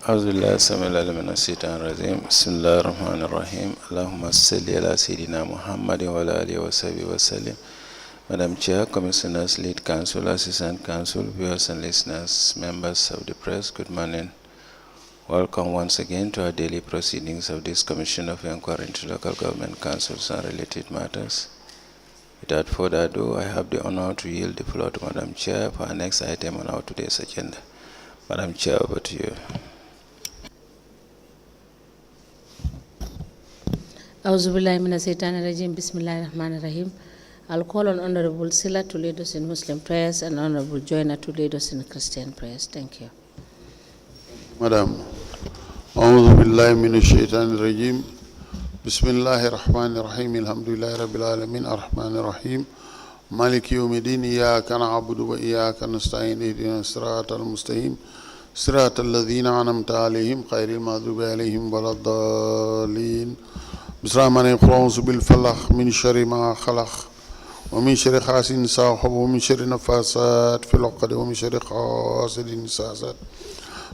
أعوذ بالله السميع العليم من الشيطان الرجيم بسم الله الرحمن الرحيم اللهم صل على سيدنا محمد وعلى آله وصحبه وسلم. Madam Chair, Commissioners, Lead Counsel, Assistant Counsel, viewers and listeners, members of the press, good morning. Welcome once again to our daily proceedings of this Commission of Inquiry into Local Government Councils and related matters. Without further ado, I have the honor to yield the floor to Madam Chair for our next item on our today's agenda. Madam Chair, over to you. Auzubillahi minash shaitani rajim. Bismillahir Rahmanir Rahim. I'll call on Honorable Sila to lead us in Muslim prayers and Honorable Joyner to lead us in Christian prayers. Thank you. Madam, Auzubillahi minash shaitani rajim. Bismillahir Rahmanir Rahim. Alhamdulillahi Rabbil Alamin. Ar-Rahmanir Rahim. Maliki yawmiddin. Iyyaka na'budu wa iyyaka nasta'in. Ihdinas siratal mustaqim. صراط الذين أنعمت عليهم غير المغضوب عليهم ولا الضالين. بسم الله الرحمن الرحيم. أعوذ بالفلق من شر ما خلق ومن شر حاسد إذا حسد ومن شر النفاثات في العقد ومن شر حاسد إذا حسد.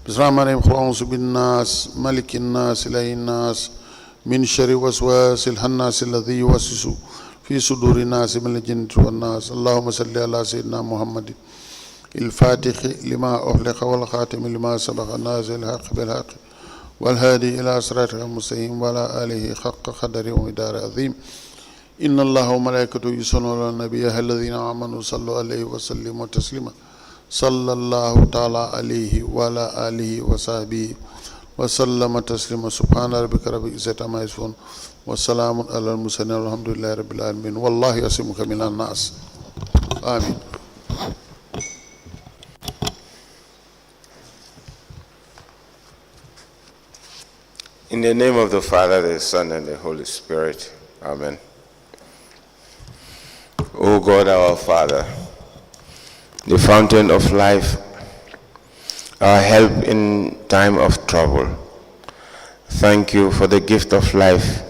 بسم الله الرحمن الرحيم. أعوذ بالناس ملك الناس إله الناس من شر وسواس الخناس الذي يوسوس في صدور الناس من الجنة والناس. اللهم صل على سيدنا محمد الفاتح لما أغلق والخاتم لما سبق النازل الحق بالحق والهادي إلى صراطك المستقيم وعلى آله حق قدره ومقداره عظيم. إن الله وملائكته يصلون على النبي الذين آمنوا صلوا عليه وسلموا تسليما. صلى الله تعالى عليه وعلى آله وصحبه وسلم تسليما. سبحان ربك رب العزة عما يصفون وسلام على المرسلين والحمد لله رب العالمين. والله يعصمك من الناس. آمين. In the name of the Father, the Son, and the Holy Spirit. Amen. O God, our Father, the fountain of life, our help in time of trouble, thank you for the gift of life.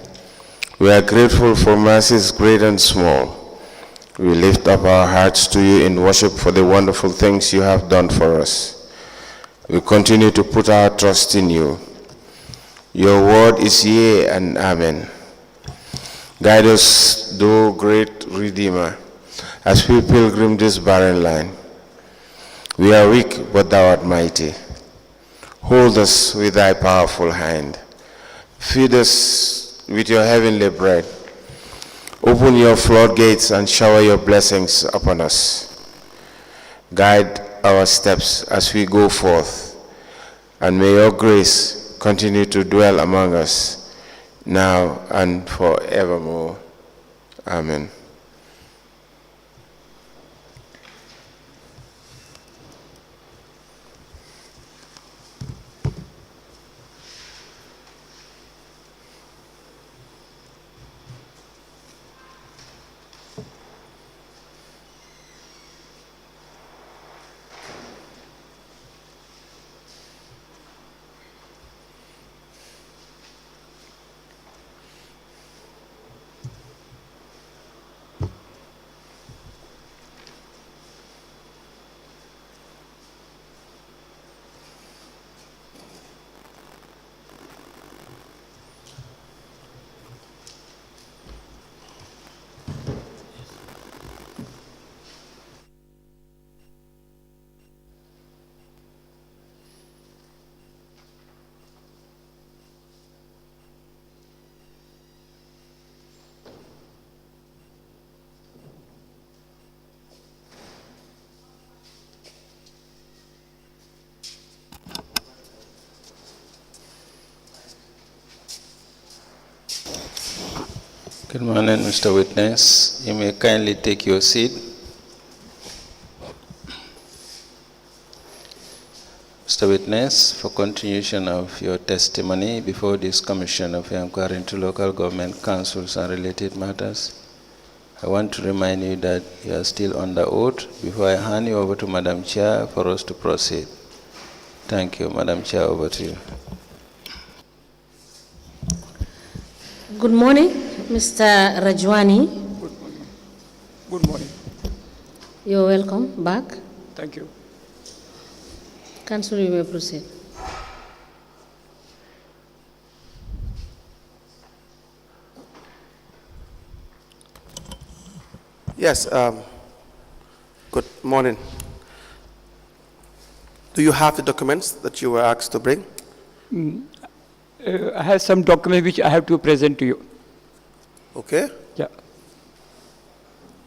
We are grateful for mercies great and small. We lift up our hearts to you in worship for the wonderful things you have done for us. We continue to put our trust in you. Your word is yea and amen. Guide us, thou great Redeemer, as we pilgrim this barren land. We are weak, but thou art mighty. Hold us with thy powerful hand. Feed us with your heavenly bread. Open your floodgates and shower your blessings upon us. Guide our steps as we go forth, and may your grace continue to dwell among us, now and forevermore. Amen. Good morning, Mr. Witness. You may kindly take your seat. Mr. Witness, for continuation of your testimony before this Commission of Inquiry into Local Government Councils and related matters, I want to remind you that you are still under oath before I hand you over to Madam Chair for us to proceed. Thank you. Madam Chair, over to you. Good morning, Mr. Rajwani. Good morning. Good morning. You're welcome back. Thank you. Council, you may proceed. Yes, good morning. Do you have the documents that you were asked to bring? I have some documents which I have to present to you. Okay. Yeah.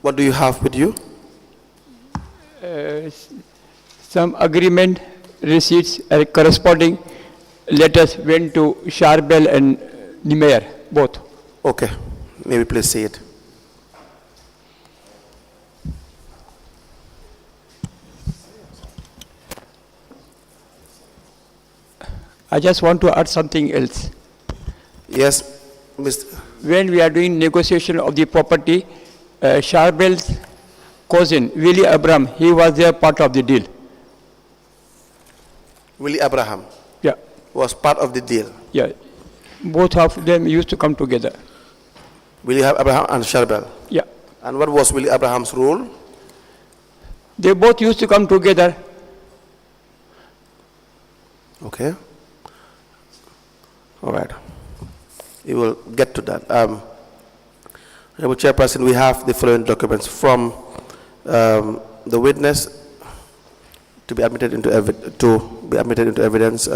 What do you have with you? Some agreement receipts corresponding letters went to Charbel and Niemeyer, both. Okay. Maybe please see it. I just want to add something else. Yes, Mr. When we are doing negotiation of the property, Charbel's cousin, Willie Abraham, he was there part of the deal. Willie Abraham Yeah, was part of the deal. yeah. Both of them used to come together. Willie Abraham and Charbel. Yeah. And what was Willie Abraham's role? They both used to come together. Okay. All right. We will get to that. Honorable Chairperson, we have the following documents from the witness to be admitted into evidence.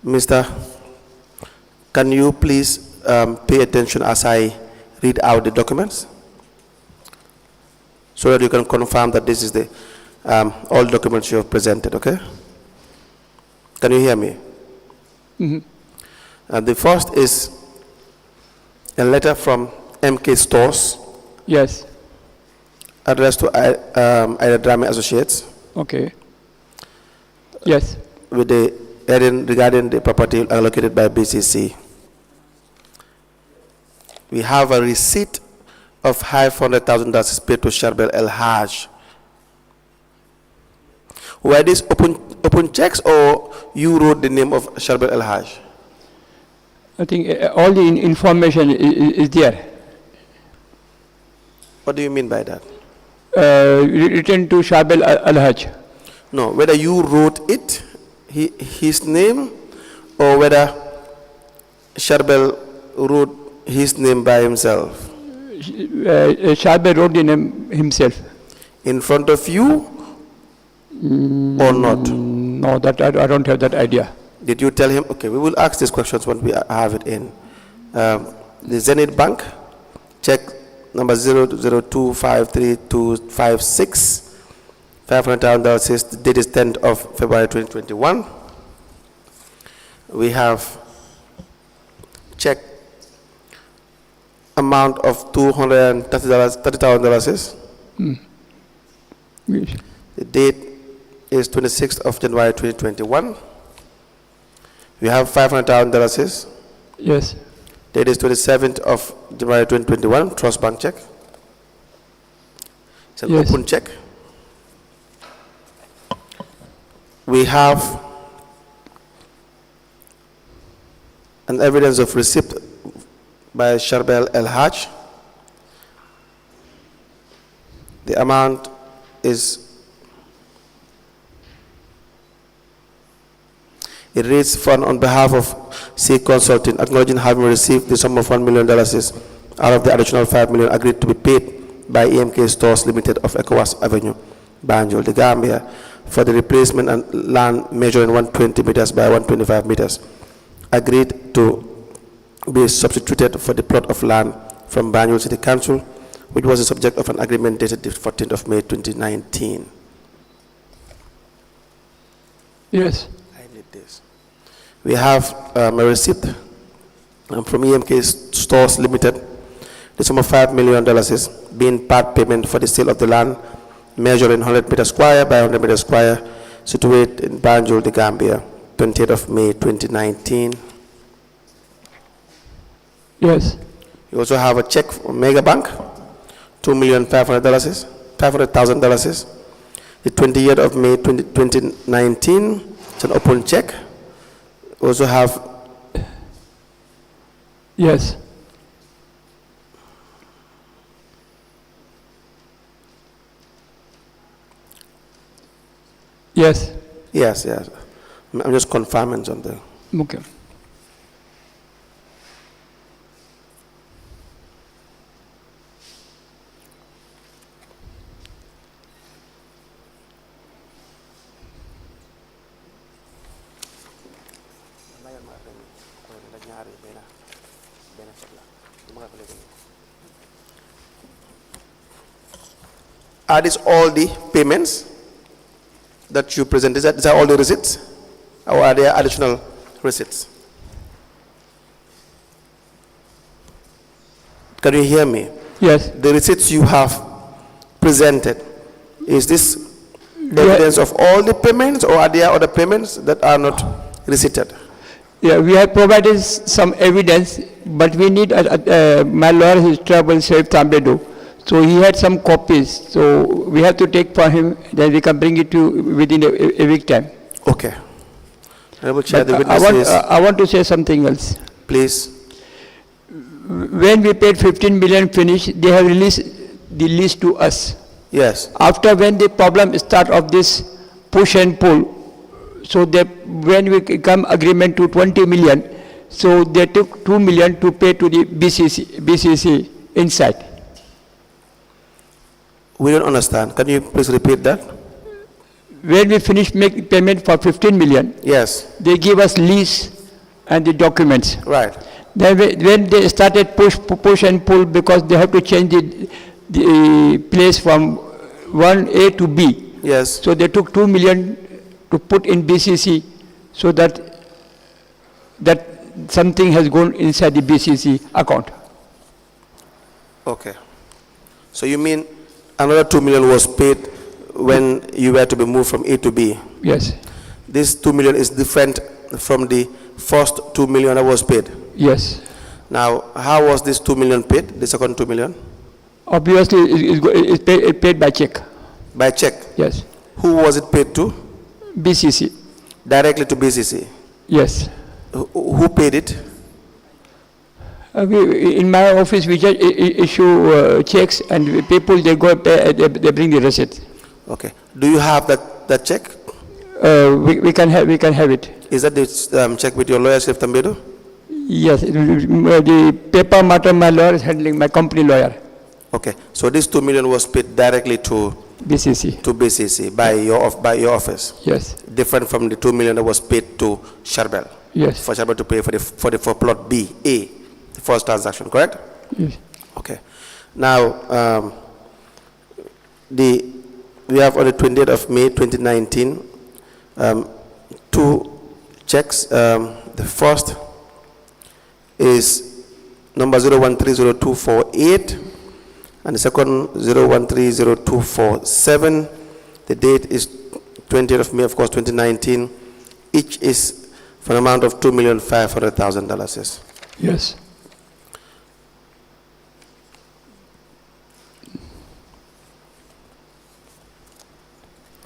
Mr. Can you please pay attention as I read out the documents, so that you can confirm that this is the all documents you have presented. Okay? Can you hear me? Mm-hmm. The first is a letter from MK Stores Yes. addressed to Ida Drame Associates Okay. Yes. with the heading regarding the property allocated by BCC. We have a receipt of $500,000 paid to Charbel El Haj. Were these open checks, or you wrote the name of Charbel El Haj? I think all the information is there. What do you mean by that? Written to Charbel Al-Haj. No, whether you wrote it, his name, or whether Charbel wrote his name by himself. Charbel wrote the name himself. In front of you, or not? No, that I don't have that idea. Did you tell him? Okay, we will ask these questions when we have it in. The Zenith Bank, check number 002532256, $500,000, the date is 10th of February 2021. We have check amount of $230,000. Yes. The date is 26th of January 2021. We have $500,000. Yes. Date is 27th of January 2021. Trust bank check. It's an Yes. open check. We have an evidence of receipt by Charbel El Haj. The amount is, it reads, fund on behalf of C Consulting, acknowledging having received the sum of $1 million out of the additional $5 million agreed to be paid by EMK Stores Limited of ECOWAS Avenue, Banjul, the Gambia, for the replacement and land measuring 120 meters by 125 meters, agreed to be substituted for the plot of land from Banjul City Council, which was the subject of an agreement dated the 14th of May 2019. Yes. I need this. We have a receipt from EMK Stores Limited. The sum of $5 million is being part payment for the sale of the land measuring 100 meters square by 100 meters square, situated in Banjul, the Gambia, 20th of May 2019. Yes. You also have a check from Mega Bank, $2,500,000. The 20th of May 2019. It's an open check. We also have. Yes. Yes. Yes, yes. I'm just confirming something. Okay. Are these all the payments that you present? Is that all the receipts? Or are there additional receipts? Can you hear me? Yes. The receipts you have presented, is this evidence of all the payments, or are there other payments that are not receipted? Yeah, we have provided some evidence, but we need, my lawyer is travel Saif Tambedo. So he had some copies, so we have to take for him, then we can bring it to you within a week time. Okay. Honorable Chair, But the witnesses, I want to say something else. please. When we paid 15 million finish, they have released the list to us. Yes. After when the problem start of this push and pull, so when we come agreement to 20 million, so they took 2 million to pay to the BCC inside. We don't understand. Can you please repeat that? When we finish make payment for 15 million, Yes. they give us lease and the documents. Right. Then when they started push and pull, because they have to change the place from 1A to B. Yes. So they took 2 million to put in BCC, so that something has gone inside the BCC account. Okay. So you mean another 2 million was paid when you were to be moved from A to B? Yes. This 2 million is different from the first 2 million that was paid. Yes. Now, how was this 2 million paid, the second 2 million? Obviously, it's paid by check. By check. Yes. Who was it paid to? BCC. Directly to BCC. Yes. Who paid it? In my office, we just issue checks, and people, they go pay, they bring the receipt. Okay. Do you have that check? We can have it. Is that the check with your lawyer, Saif Tambedo? Yes. The paper matter, my lawyer is handling, my company lawyer. Okay. So this 2 million was paid directly to BCC. To BCC by your office. Yes. Different from the 2 million that was paid to Sharbel. Yes. For Sharbel to pay for plot B, A, the first transaction, correct? Yes. Okay. Now, we have on the 20th of May 2019 two checks. The first is number 0130248 and the second 0130247. The date is 20th of May, of course, 2019. Each is for an amount of $2,500,000. Yes.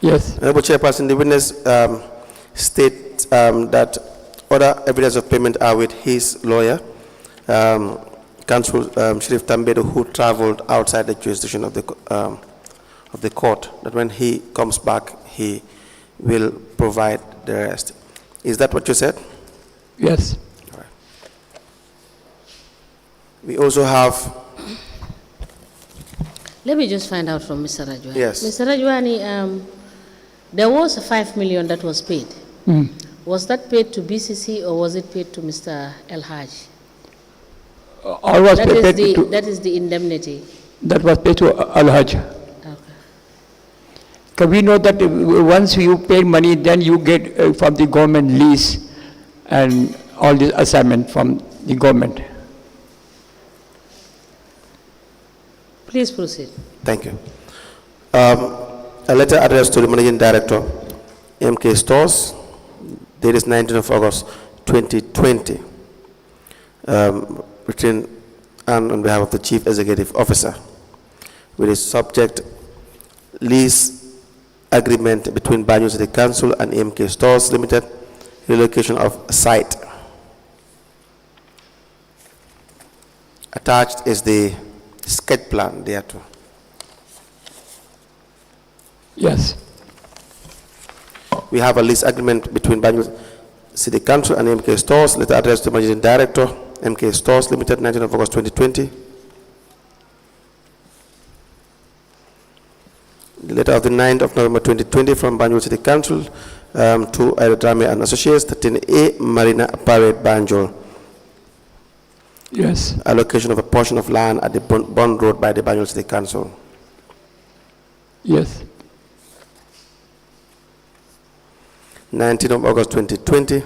Yes. Honorable Chairperson, the witness states that other evidence of payment are with his lawyer, Counsel Sheriff Tambedo, who traveled outside the jurisdiction of the court, that when he comes back, he will provide the rest. Is that what you said? Yes. All right. We also have... Let me just find out from Mr. Rajwani. Yes. Mr. Rajwani, there was a 5 million that was paid. Was that paid to BCC or was it paid to Mr. El Haj? That is the indemnity. That was paid to Al Haj. Okay. We know that once you pay money, then you get from the government lease and all the assignment from the government. Please proceed. Thank you. A letter addressed to the Managing Director, MK Stores, dated 19th of August 2020, written and on behalf of the Chief Executive Officer, with a subject lease agreement between Banjul City Council and MK Stores Limited, relocation of site. Attached is the sketch plan thereto. Yes. We have a lease agreement between Banjul City Council and MK Stores, letter addressed to Managing Director, MK Stores Limited, 19th of August 2020. The letter of the 9th of November 2020 from Banjul City Council to Aerodrama and Associates, 13A Marina Parade, Banjul. Yes. Allocation of a portion of land at the Bond Road by the Banjul City Council. Yes. 19th of August 2020,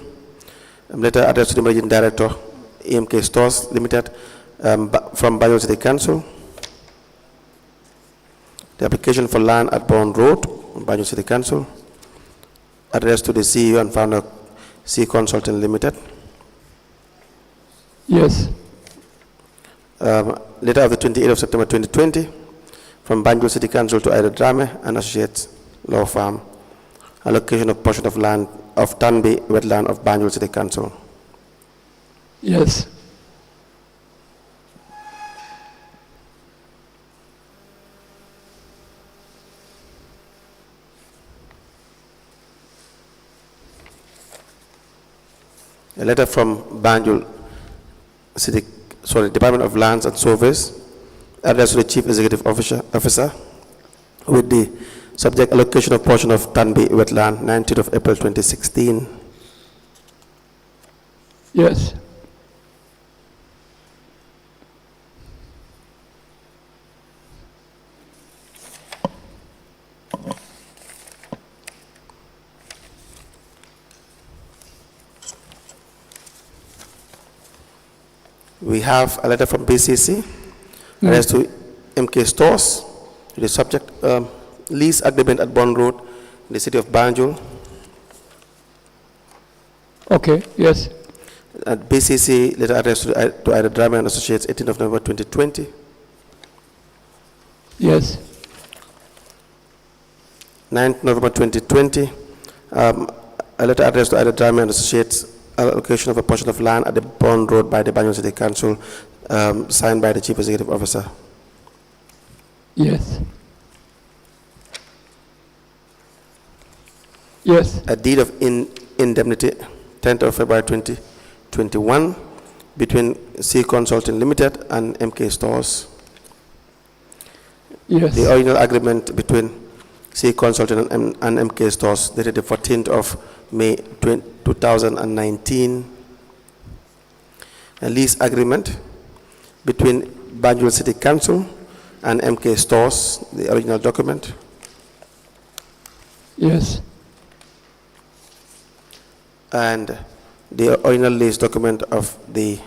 letter addressed to the Managing Director, EMK Stores Limited, from Banjul City Council. The application for land at Bond Road, Banjul City Council, addressed to the CEO and founder, C Consulting Limited. Yes. Letter of the 28th of September 2020, from Banjul City Council to Ida Drame and Associates Law Firm. Allocation of portion of land of Tanbi wetland of Banjul City Council. Yes. A letter from Banjul City, Department of Lands and Surveys, addressed to the Chief Executive Officer with the subject allocation of portion of Tanbi wetland, 19th of April 2016. Yes. We have a letter from BCC, addressed to MK Stores, with the subject lease agreement at Bond Road in the city of Banjul. Okay. Yes. At BCC, letter addressed to Ida Drama and Associates, 18th of November 2020. Yes. 9th November 2020, a letter addressed to Ida Drama and Associates, allocation of a portion of land at the Bond Road by the Banjul City Council, signed by the Chief Executive Officer. Yes. Yes. A deed of indemnity, 10th of February 2021, between C Consulting Limited and MK Stores. Yes. The original agreement between C Consulting and MK Stores dated the 14th of May 2019. A lease agreement between Banjul City Council and MK Stores, the original document. Yes. And the original lease document of the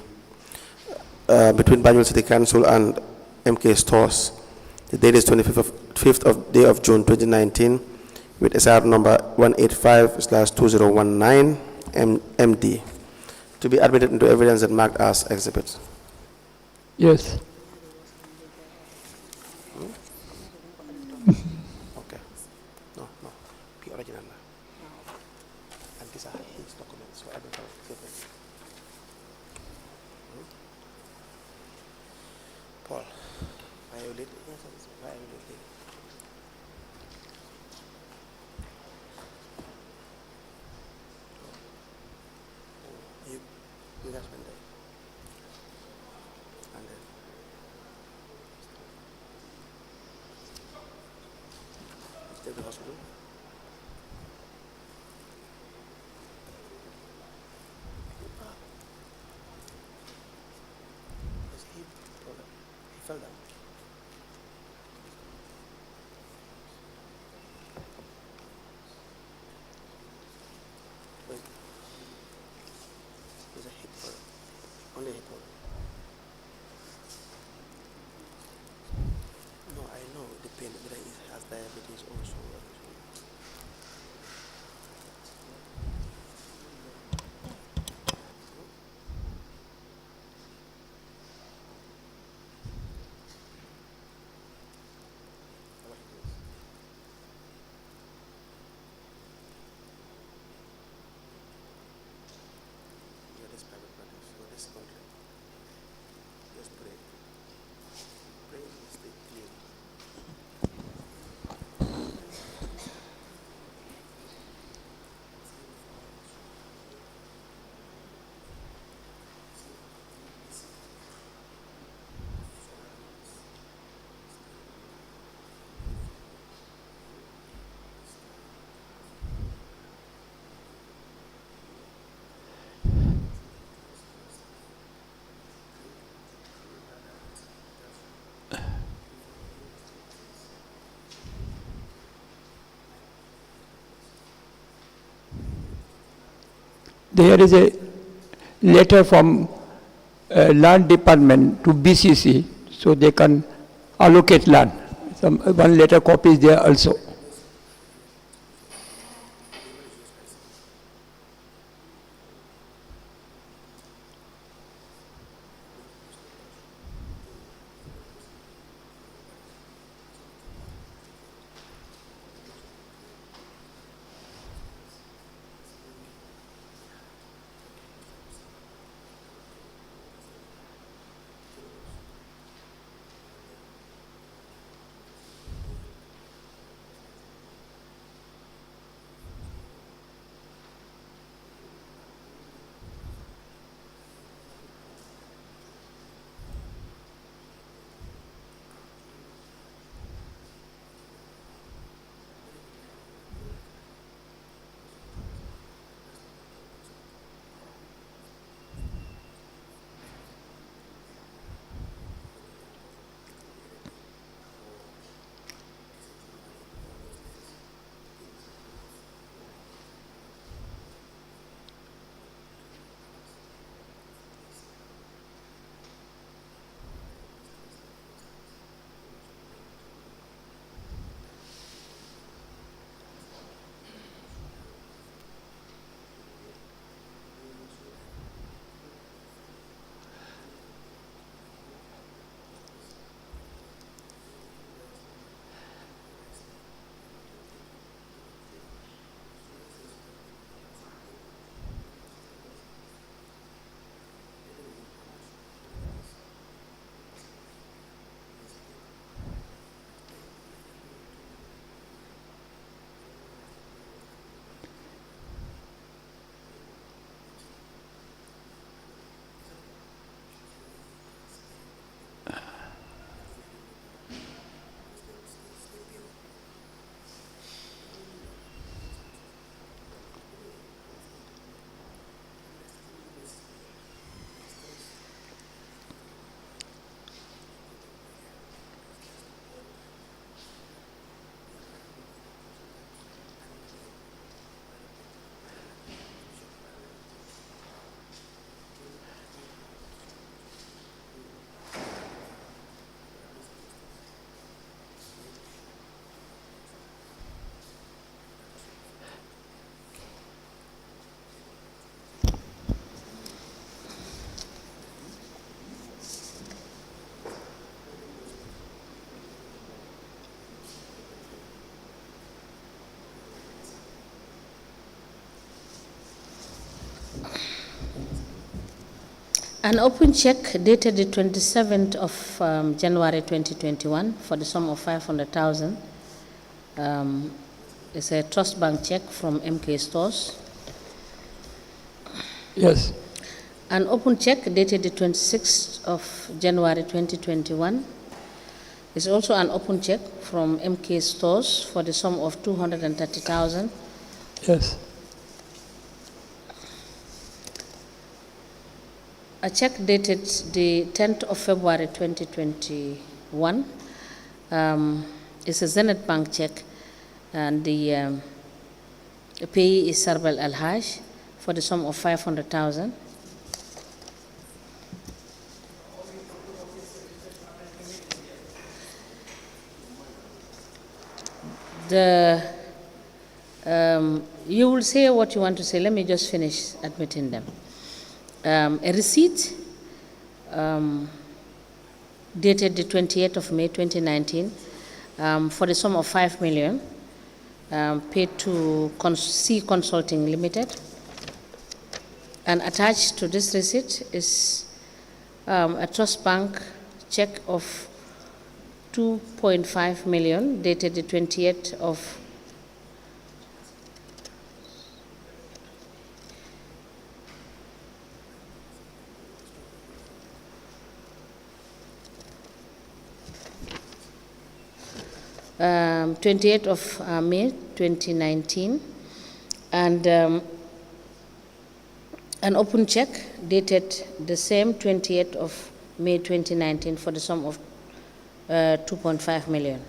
between Banjul City Council and MK Stores. The date is 25th of day of June 2019, with SR number 185/2019 MD, to be admitted into evidence and marked as exhibit. Yes. Okay. No. The original. And these are his documents, so I don't have exhibit. Paul, why are you late? Why are you late? You guys went there. And then stay at the hospital. He fell down. There is a letter from land department to BCC, so they can allocate land. One letter copy is there also. An open check dated the 27th of January 2021 for the sum of 500,000 is a trust bank check from MK Stores. Yes. An open check dated the 26th of January 2021 is also an open check from MK Stores for the sum of 230,000. Yes. A check dated the 10th of February 2021 is a Zenith Bank check, and the payee is Sarbal Al-Haj for the sum of 500,000. You will say what you want to say. Let me just finish admitting them. A receipt dated the 28th of May 2019 for the sum of 5 million paid to C Consulting Limited. And attached to this receipt is a trust bank check of 2.5 million dated the 28th of May 2019, and an open check dated the same 28th of May 2019 for the sum of 2.5 million.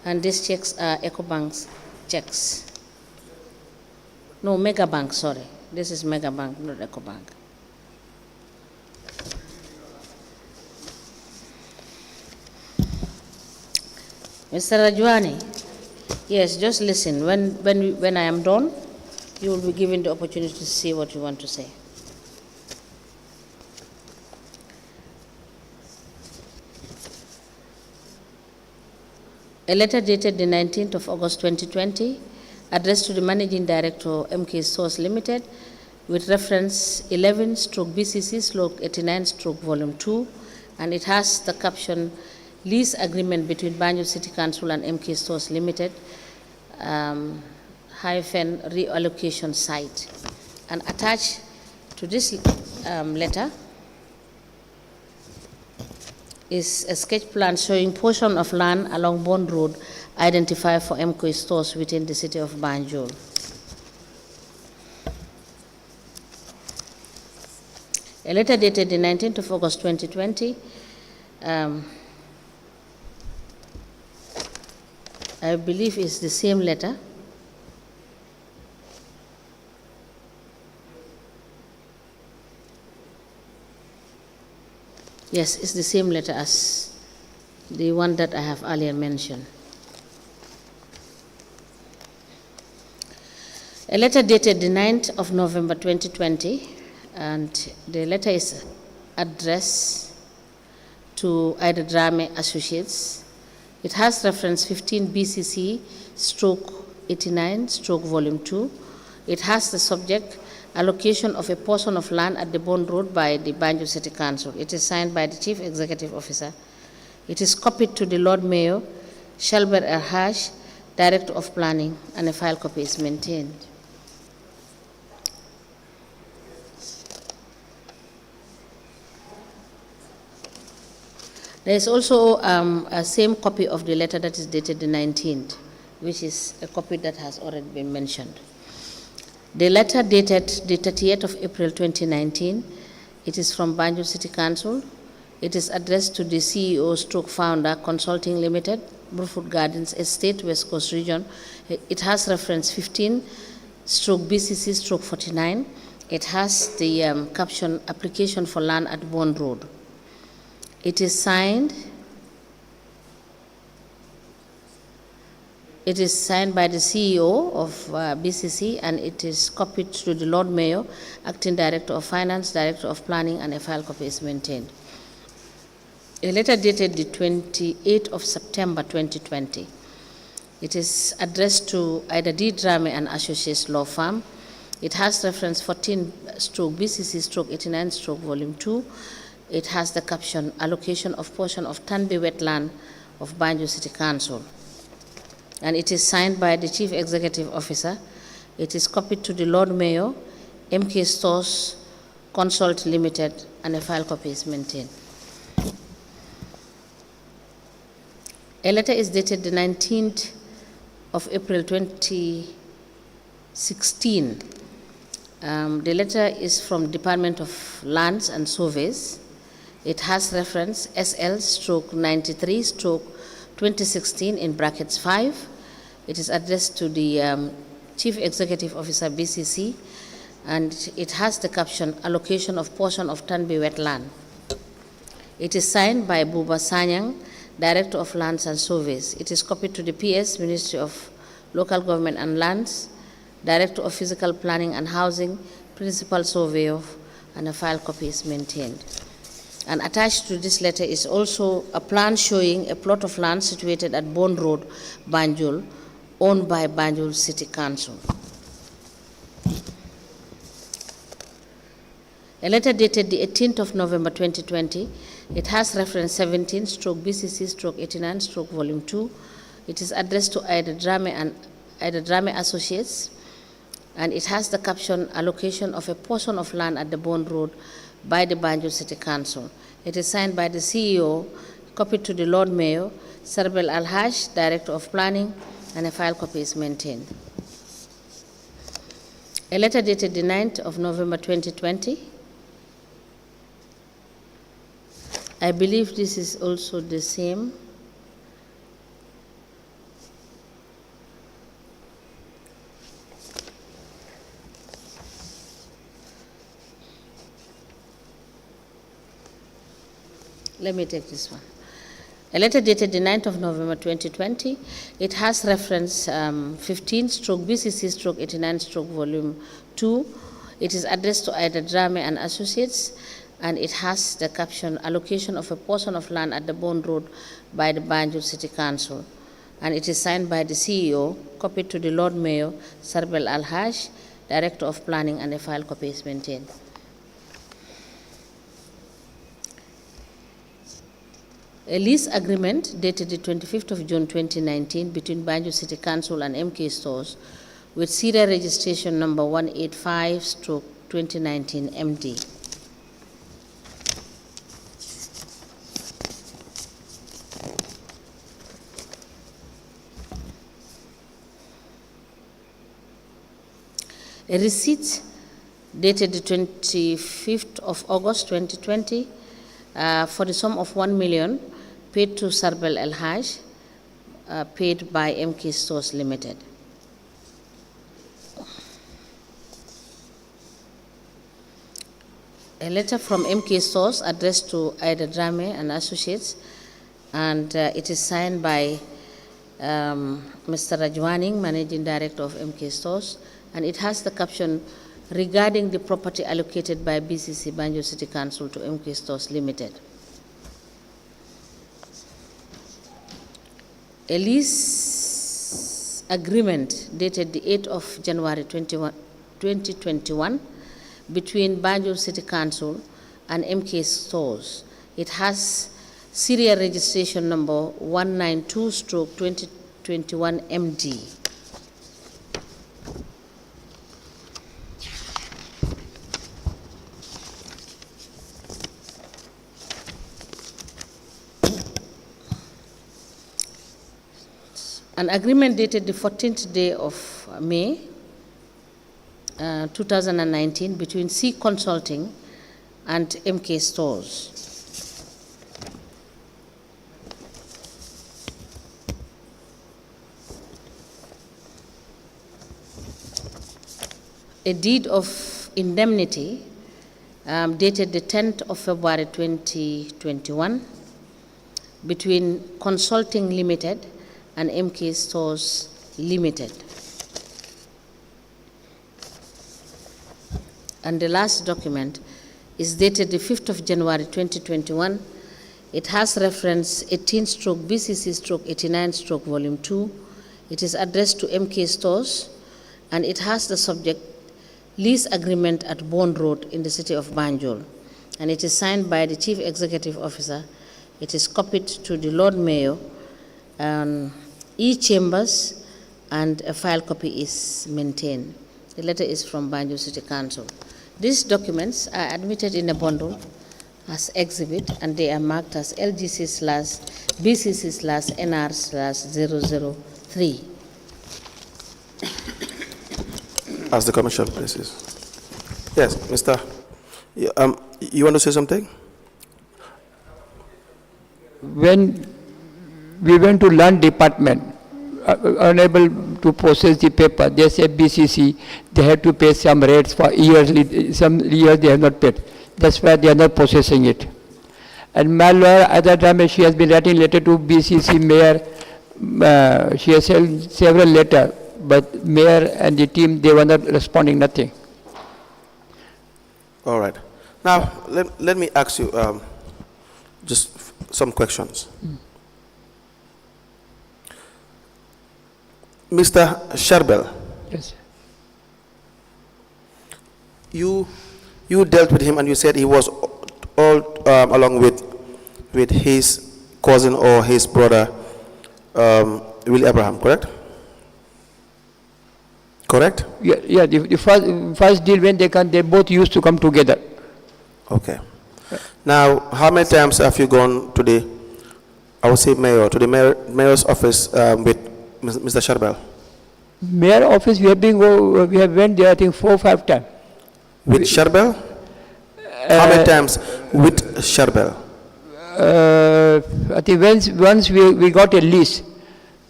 And these checks are EcoBank's checks. No, Mega Bank, sorry. This is Mega Bank, not Eco Bank. Mr. Rajwani, yes, just listen. When I am done, you will be given the opportunity to say what you want to say. A letter dated the 19th of August 2020, addressed to the Managing Director, MK Stores Limited, with reference 11/BCC/89/Volume 2, and it has the caption Lease Agreement between Banjul City Council and MK Stores Limited, hyphen reallocation site. And attached to this letter is a sketch plan showing portion of land along Bond Road identified for MK stores within the city of Banjul. A letter dated the 19th of August 2020, I believe is the same letter. Yes, it's the same letter as the one that I have earlier mentioned. A letter dated the 9th of November 2020, and the letter is addressed to Ida Drame Associates. It has reference 15/BCC/89/Volume 2. It has the subject allocation of a portion of land at the Bond Road by the Banjul City Council. It is signed by the Chief Executive Officer. It is copied to the Lord Mayor, Shalber Erhaj, Director of Planning, and a file copy is maintained. There is also a same copy of the letter that is dated the 19th, which is a copy that has already been mentioned. The letter dated the 30th of April 2019, it is from Banjul City Council. It is addressed to the CEO/founder, Consulting Limited, Bruford Gardens Estate, West Coast Region. It has reference 15/BCC/49. It has the caption, application for land at Bond Road. It is signed by the CEO of BCC, and it is copied to the Lord Mayor, Acting Director of Finance, Director of Planning, and a file copy is maintained. A letter dated the 28th of September 2020. It is addressed to Ida D. Drame and Associates Law Firm. It has reference 14/BCC/89/Volume 2. It has the caption, allocation of portion of Tanbi wetland of Banjul City Council. And it is signed by the Chief Executive Officer. It is copied to the Lord Mayor, MK Stores Consult Limited, and a file copy is maintained. A letter is dated the 19th of April 2016. The letter is from Department of Lands and Surveys. It has reference SL/93/2016 in brackets 5. It is addressed to the Chief Executive Officer, BCC, and it has the caption, allocation of portion of Tanbi wetland. It is signed by Buba Sanyang, Director of Lands and Surveys. It is copied to the PS, Ministry of Local Government and Lands, Director of Physical Planning and Housing, Principal Surveyor, and a file copy is maintained. And attached to this letter is also a plan showing a plot of land situated at Bond Road, Banjul, owned by Banjul City Council. A letter dated the 18th of November 2020. It has reference 17/BCC/89/Volume 2. It is addressed to Ida Drame and Ida Drame Associates, and it has the caption, allocation of a portion of land at the Bond Road by the Banjul City Council. It is signed by the CEO, copied to the Lord Mayor, Sarbel Al-Haj, Director of Planning, and a file copy is maintained. A letter dated the 9th of November 2020. I believe this is also the same. Let me take this one. A letter dated the 9th of November 2020. It has reference 15/BCC/89/Volume 2. It is addressed to Ida Drame and Associates, and it has the caption, allocation of a portion of land at the Bond Road by the Banjul City Council. And it is signed by the CEO, copied to the Lord Mayor, Sarbel Al-Haj, Director of Planning, and a file copy is maintained. A lease agreement dated the 25th of June 2019 between Banjul City Council and MK Stores with serial registration number 185/2019 MD. A receipt dated the 25th of August 2020 for the sum of 1 million paid to Sarbel El Haj, paid by MK Stores Limited. A letter from MK Stores addressed to Ida Drame and Associates, and it is signed by Mr. Rajwani, Managing Director of MK Stores, and it has the caption, regarding the property allocated by BCC Banjul City Council to MK Stores Limited. A lease agreement dated the 8th of January 2021 between Banjul City Council and MK Stores. It has serial registration number 192/2021 MD. An agreement dated the 14th day of May 2019 between C Consulting and MK Stores. A deed of indemnity dated the 10th of February 2021 between Consulting Limited and MK Stores Limited. And the last document is dated the 5th of January 2021. It has reference 18/BCC/89/Volume 2. It is addressed to MK Stores, and it has the subject lease agreement at Bond Road in the city of Banjul. And it is signed by the Chief Executive Officer. It is copied to the Lord Mayor, e-chambers, and a file copy is maintained. The letter is from Banjul City Council. These documents are admitted in a bundle as exhibit, and they are marked as LGC/BCC/NR/003. As the commission places. Yes, Mr. You want to say something? When we went to land department, unable to process the paper, they said BCC, they had to pay some rates for yearly, some years they have not paid. That's why they are not processing it. And my lawyer, at that time, she has been writing letter to BCC mayor. She has sent several letters, but mayor and the team, they were not responding, nothing. All right. Now, let me ask you just some questions. Mr. Sharbel. Yes. You dealt with him and you said he was all along with his cousin or his brother, Willie Abraham, correct? Correct? Yeah, the first deal when they both used to come together. Okay. Now, how many times have you gone to the, I would say mayor, to the mayor's office with Mr. Sharbel? Mayor office, we have went there, I think 4 or 5 times. With Sharbel? How many times with Sharbel? I think once we got a lease.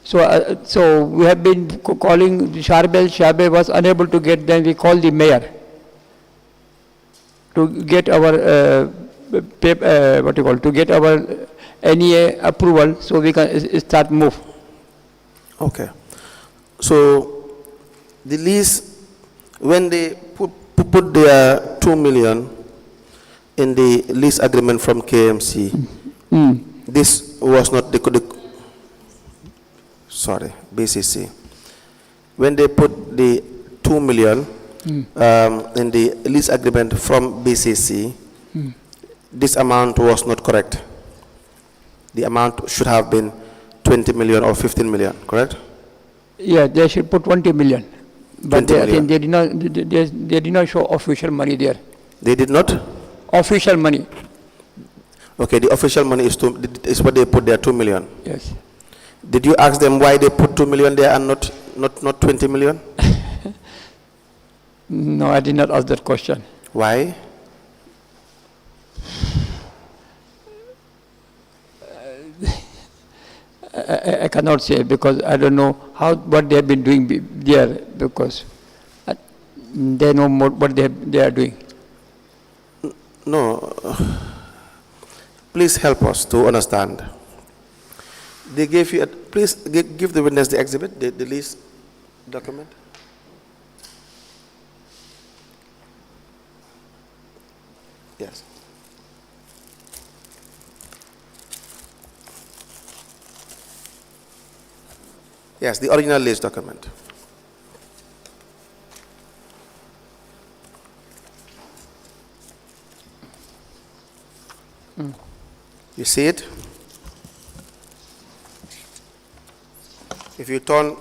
So we have been calling Sharbel. Sharbel was unable to get, then we called the mayor to get our to get our NEA approval, so we can start move. Okay. So the lease, when they put their 2 million in the lease agreement from KMC, this was not BCC. When they put the 2 million in the lease agreement from BCC, this amount was not correct. The amount should have been 20 million or 15 million, correct? Yeah, they should put 20 million. But 20 I think million. they did not show official money there. They did not? Official money. Okay, the official money is what they put there, 2 million. Yes. Did you ask them why they put 2 million there and not 20 million? No, I did not ask that question. Why? I cannot say, because I don't know what they have been doing there, because they know more what they are doing. No. Please help us to understand. They gave you, please give the witness the exhibit, the lease document. Yes. Yes, the original lease document. You see it? If you turn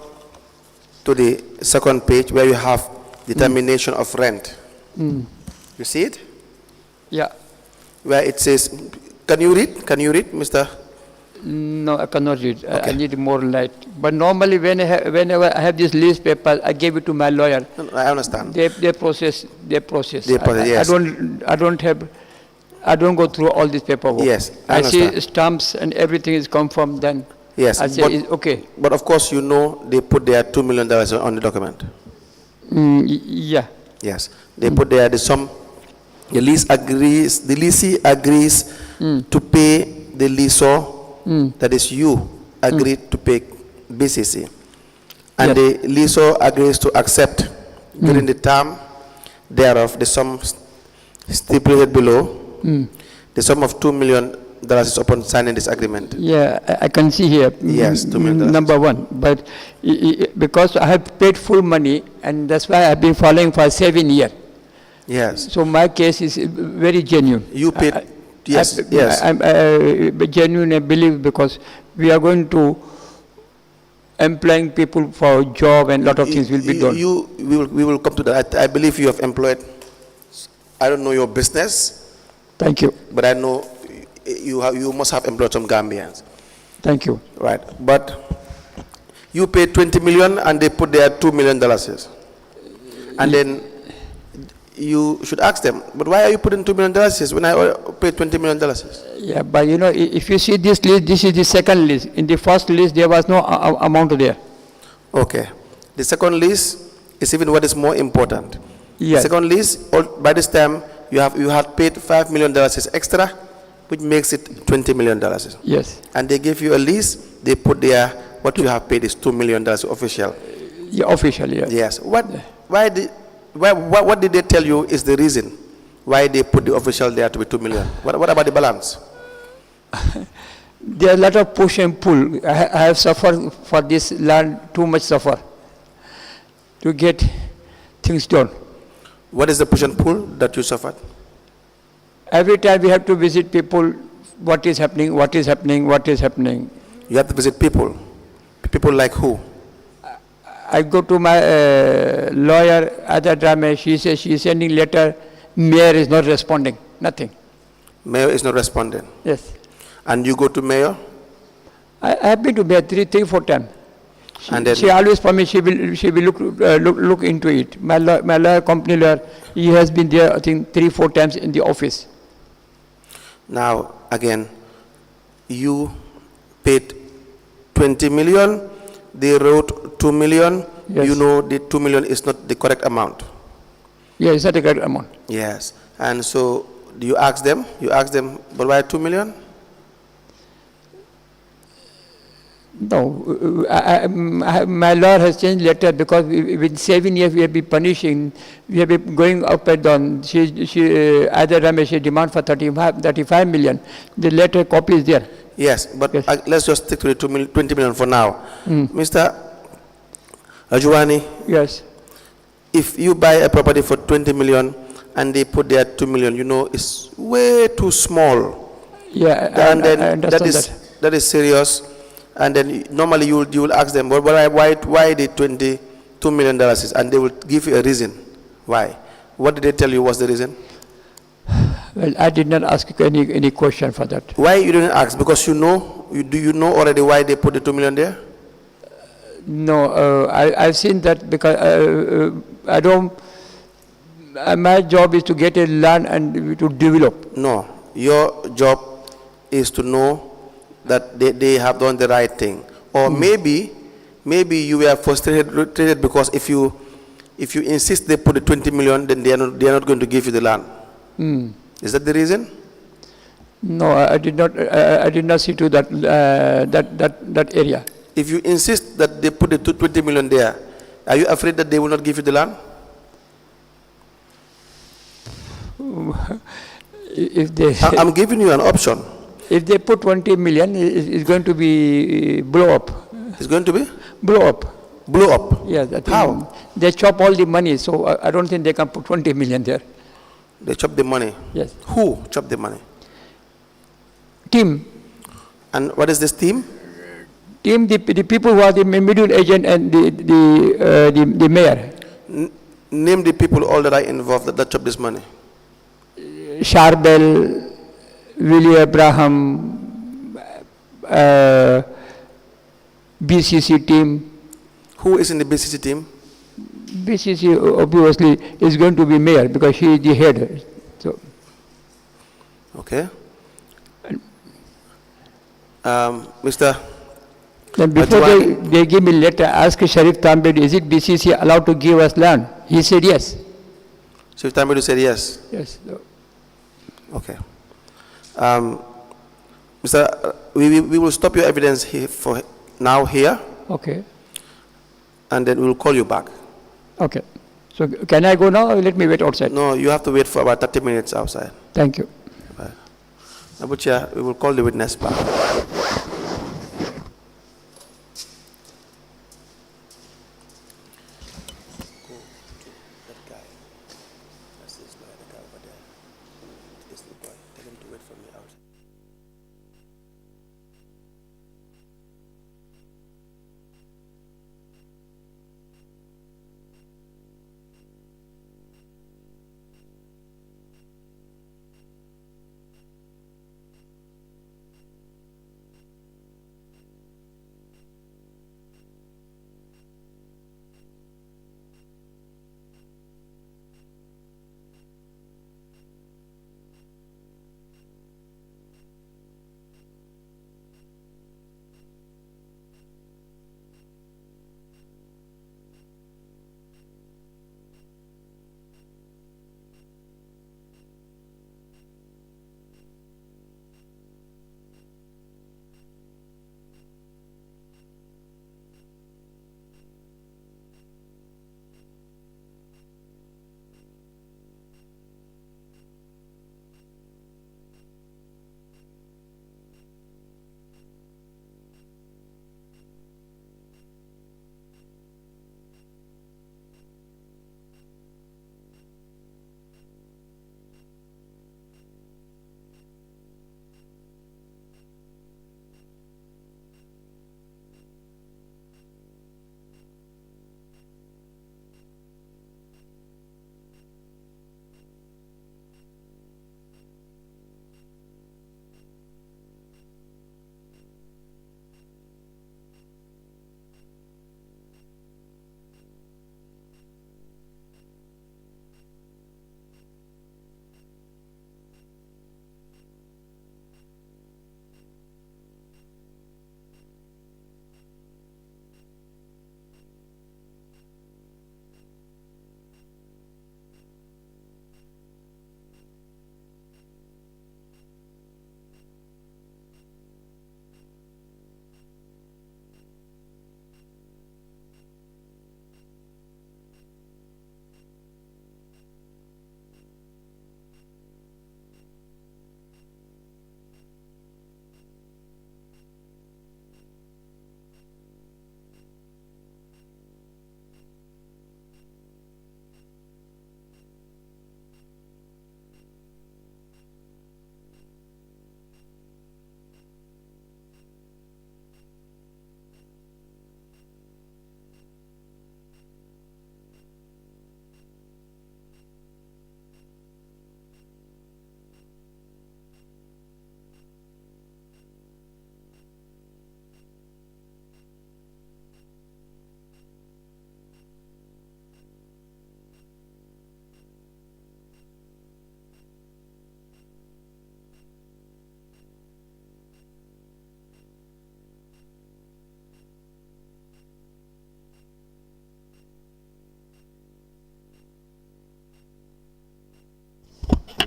to the second page where you have determination of rent, you see it? Yeah. Where it says, can you read? Can you read, Mr.? No, I cannot read. Okay. I need more light. But normally, whenever I have this lease paper, I give it to my lawyer. No, I understand. They process. They process. Yes. I don't go through all this paperwork. Yes, I I see understand. stamps and everything is confirmed. Then Yes, I say it's okay. But of course, you know they put their $2 million on the document. Yeah. Yes, they put there the sum. The leasee agrees to pay the leaseor. That is, you agreed to pay BCC, and Yes. the leaseor agrees to accept during the term thereof the sum stipulated below. The sum of $2 million is upon signing this agreement. Yeah, I can see here. Yes, $2 million. Number one, but because I have paid full money, and that's why I've been following for 7 years. Yes. So my case is very genuine. You paid. Yes. I'm genuine, I believe, because we are going to employing people for job, and lot of things will be done. We will come to that. I believe you have employed. I don't know your business. Thank you. But I know you must have employed some Gambians. Thank you. Right. But you paid 20 million and they put their $2 million. And then you should ask them, but why are you putting $2 million when I paid $20 million? Yeah, but you know, if you see this list, this is the second list. In the first list, there was no amount there. Okay. The second list is even what is more important. Yes. The second list, by this time, you had paid $5 million extra, which makes it $20 million. Yes. And they give you a lease, they put there, what you have paid is $2 million official. Yeah, officially, yes. Yes. What did they tell you is the reason why they put the official there to be $2 million? What about the balance? There are a lot of push and pull. I have suffered for this land, too much suffer to get things done. What is the push and pull that you suffered? Every time we have to visit people, what is happening, what is happening, what is happening. You have to visit people. People like who? I go to my lawyer at the drama, she says she's sending letter, mayor is not responding, nothing. Mayor is not responding? Yes. And you go to mayor? I have been to mayor 3-4 times. And then She always promised she will look into it. My lawyer, company lawyer, he has been there, I think, 3-4 times in the office. Now, again, you paid 20 million, they wrote 2 million, Yes. You know the 2 million is not the correct amount. Yeah, it's not a correct amount. Yes, and so do you ask them? You ask them, but why 2 million? No, my lawyer has changed letter because with 7 years we have been punishing, we have been going up and down. Either Ramesh demand for 35 million. The letter copy is there. Yes, but Yes. Let's just stick to the 20 million for now. Mr. Rajwani, Yes. if you buy a property for 20 million and they put there 2 million, you know, it's way too small. Yeah, And then I understand that is serious. And then normally you will ask them, but why the 22 million dollars? And they will give you a reason why. What did they tell you was the reason? Well, I did not ask any question for that. Why you didn't ask? Because you know, do you know already why they put the 2 million there? No, I've seen that because I don't. My job is to get a land and to develop. No, your job is to know that they have done the right thing. Or maybe you were frustrated because if you insist they put the 20 million, then they are not going to give you the land. Is that the reason? No, I did not. I did not see to that that area. If you insist that they put the 20 million there, are you afraid that they will not give you the land? If they, I'm giving you an option. if they put 20 million, it's going to be blow up. It's going to be Blow up. blow up. Yes. I think How? They chop all the money, so I don't think they can put 20 million there. They chop the money. Yes. Who chop the money? Team, And what is this team? the people who are the middle agent and the mayor. Name the people all that are involved that chop this money. Sharbel, Willie Abraham, BCC team. Who is in the BCC team? BCC obviously is going to be mayor because she is the head. So, Okay. Mr. then before Rajwani. they give me letter, ask Sharif Tambed, is it BCC allowed to give us land? He said yes. So if Tamidu said yes. Yes. Okay. Mr. We will stop your evidence here for now here, Okay. and then we will call you back. Okay. So can I go now or let me wait outside? No, you have to wait for about 30 minutes outside. Thank you. Right. Abucha, we will call the witness back.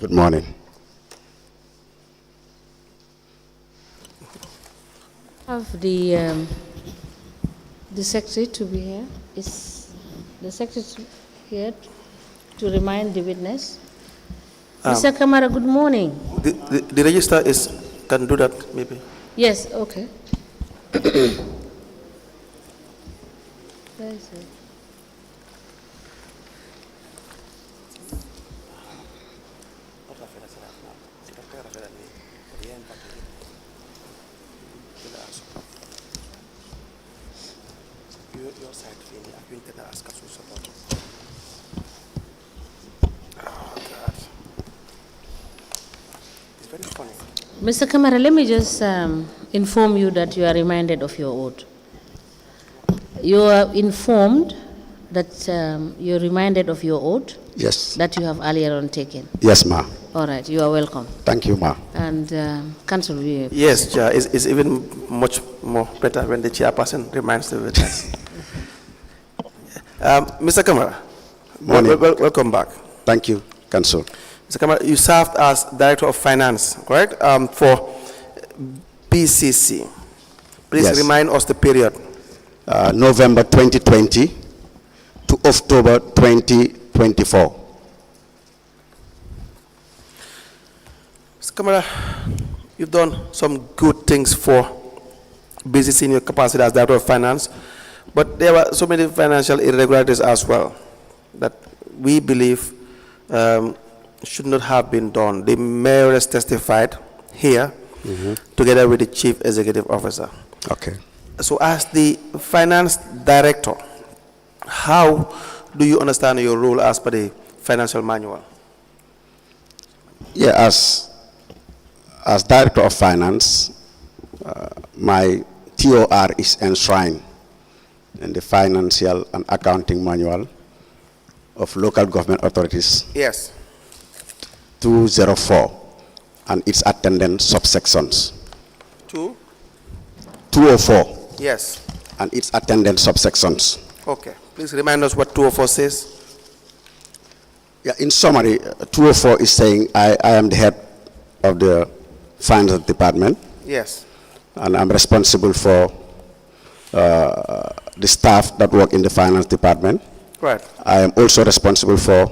Good morning. Have the secretary to be here. Is the secretary here to remind the witness? Mr. Camara, good morning. The register can do that, maybe. Yes, okay. Where is it? Mr. Camara, let me just inform you that you are reminded of your oath. You are informed that you're reminded of your oath Yes. that you have earlier on taken. Yes, ma. All right, you are welcome. Thank you, ma. And Council, we... Yes, Chair, it's even much more better when the chairperson reminds the witness. Mr. Camara, Morning. welcome back. Thank you, Council. Mr. Camara, you served as Director of Finance, correct, for BCC. Please Yes. remind us the period. November 2020 to October 2024. Mr. Camara, you've done some good things for BCC in your capacity as Director of Finance, but there were so many financial irregularities as well that we believe should not have been done. The mayor has testified here together with the Chief Executive Officer. Okay. So as the Finance Director, how do you understand your role as per the financial manual? Yeah, as Director of Finance, my TOR is enshrined in the Financial and Accounting Manual of Local Government Authorities. Yes. 204 and its attendant subsections. 204. Yes. And its attendant subsections. Okay. Please remind us what 204 says. Yeah, in summary, 204 is saying I am the head of the finance department. Yes. And I'm responsible for the staff that work in the finance department. Right. I am also responsible for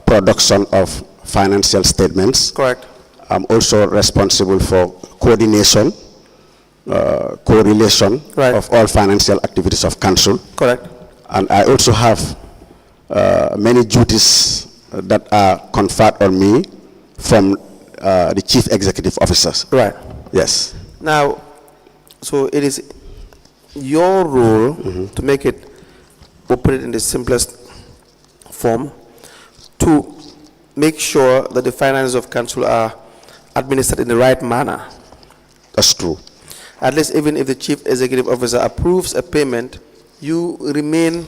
production of financial statements. Correct. I'm also responsible for coordination, correlation of all financial activities of council. Correct. And I also have many duties that are conferred on me from the chief executive officers. Right. Yes. Now, so it is your role to make it operate in the simplest form to make sure that the finances of council are administered in the right manner. That's true. At least even if the chief executive officer approves a payment, you remain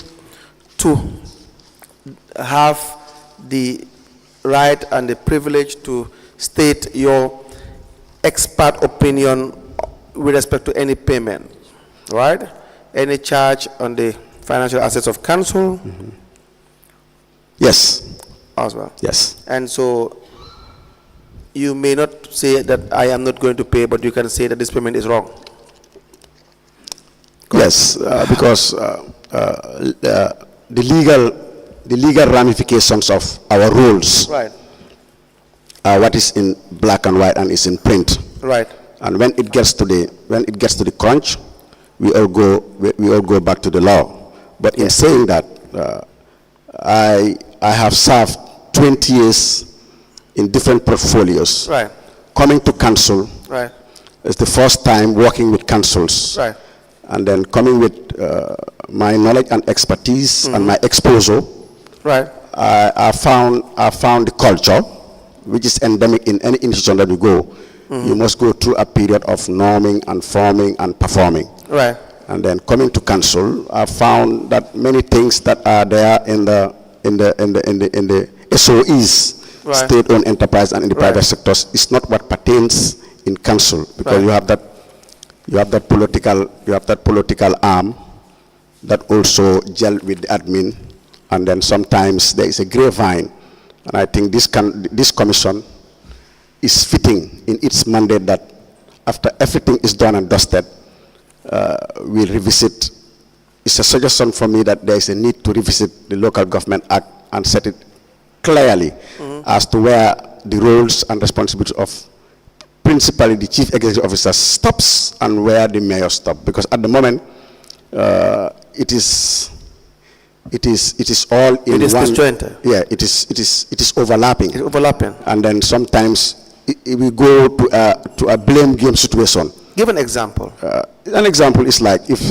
to have the right and the privilege to state your expert opinion with respect to any payment, right? Any charge on the financial assets of council. Yes. As well. Yes. And so you may not say that I am not going to pay, but you can say that this payment is wrong. Yes, because the legal ramifications of our rules Right. are what is in black and white and is in print. Right. And when it gets to the crunch, we all go back to the law. But in saying that, I have served 20 years in different portfolios. Right. Coming to council, Right. it's the first time working with councils. Right. And then coming with my knowledge and expertise and my exposure. Right. I found the culture, which is endemic in any institution that you go. You must go through a period of norming and forming and performing. Right. And then coming to council, I found that many things that are there in the SOEs, Right. state-owned enterprise and in the private sectors, is not what pertains in council, because you have that political arm that also gel with the admin, and then sometimes there is a grapevine And I think this commission is fitting in its mandate that after everything is done and dusted, we'll revisit. It's a suggestion for me that there is a need to revisit the Local Government Act and set it clearly as to where the roles and responsibilities of principally the Chief Executive Officer stops and where the mayor stops. Because at the moment, it is all in one. Disjointed. Yeah, it is overlapping. It's overlapping. And then sometimes we go to a blame game situation. Give an example. An example is like if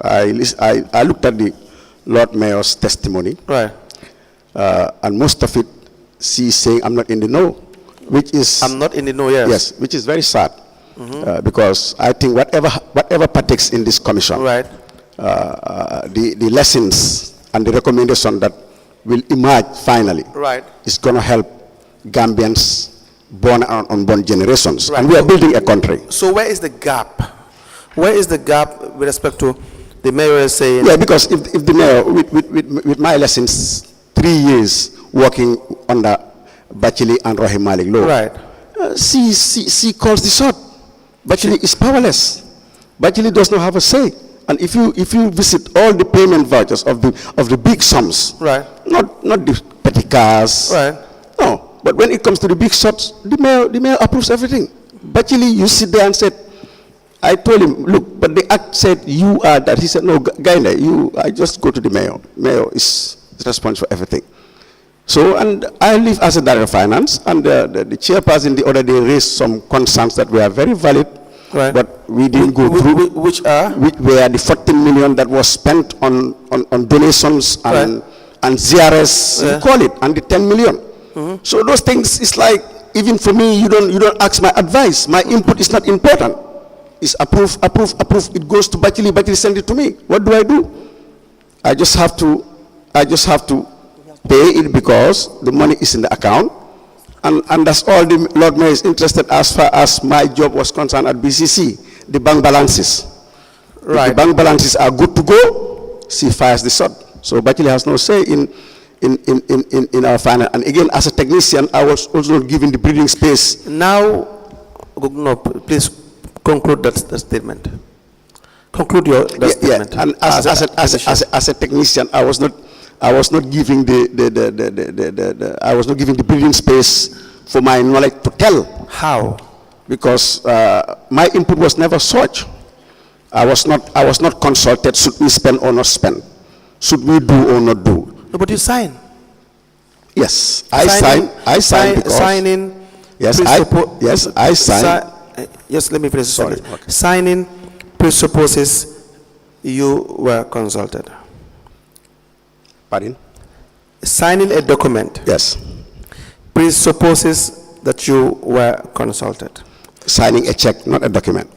I looked at the Lord Mayor's testimony, right, and most of it, she's saying I'm not in the know, which is I'm not in the know. Yes. Yes, which is very sad, because I think whatever partakes in this commission, right, the lessons and the recommendation that will emerge finally, right, is going to help Gambians born and unborn generations, right. And we are building a country. So where is the gap? Where is the gap with respect to the mayor is saying? Yeah, because if the mayor, with my lessons, 3 years working under Batchily and Rahim Malik law, right, she calls the shot. Batchily is powerless. Batchily does not have a say. And if you visit all the payment vouchers of the big sums, right, not the petty cars, right, no. But when it comes to the big shots, the mayor approves everything. Batchily, you sit there and said, I told him, look, but the act said you are that. He said, no, Gainde, I just go to the mayor. Mayor is responsible for everything. So, and I live as a director of finance, and the chairperson the other day raised some concerns that were very valid, right, but we didn't go through. Which were the 14 million that was spent on donations and, right, and ZRS, yeah, you call it, and the 10 million. So those things, it's like, even for me, you don't ask my advice. My input is not important. It's approve. It goes to Batchily. Batchily send it to me. What do? I just have to pay it because the money is in the account, and that's all the Lord Mayor is interested as far as my job was concerned at BCC. The bank balances. Right. If the bank balances are good to go, she fires the shot. So Batchily has no say in our finance. And again, as a technician, I was also not given the breathing space. Now, no, please conclude that statement. Conclude your statement. And as a technician, I was not giving I was not giving the breathing space for my knowledge to tell. How? Because my input was never such. I was not consulted. Should we spend or not spend? Should we do or not do? No, but you sign. Yes, I sign because signing. Yes, I sign. Yes, let me finish. Sorry. Okay. Signing presupposes you were consulted. Pardon? Signing a document. Yes. Presupposes that you were consulted. Signing a check, not a document.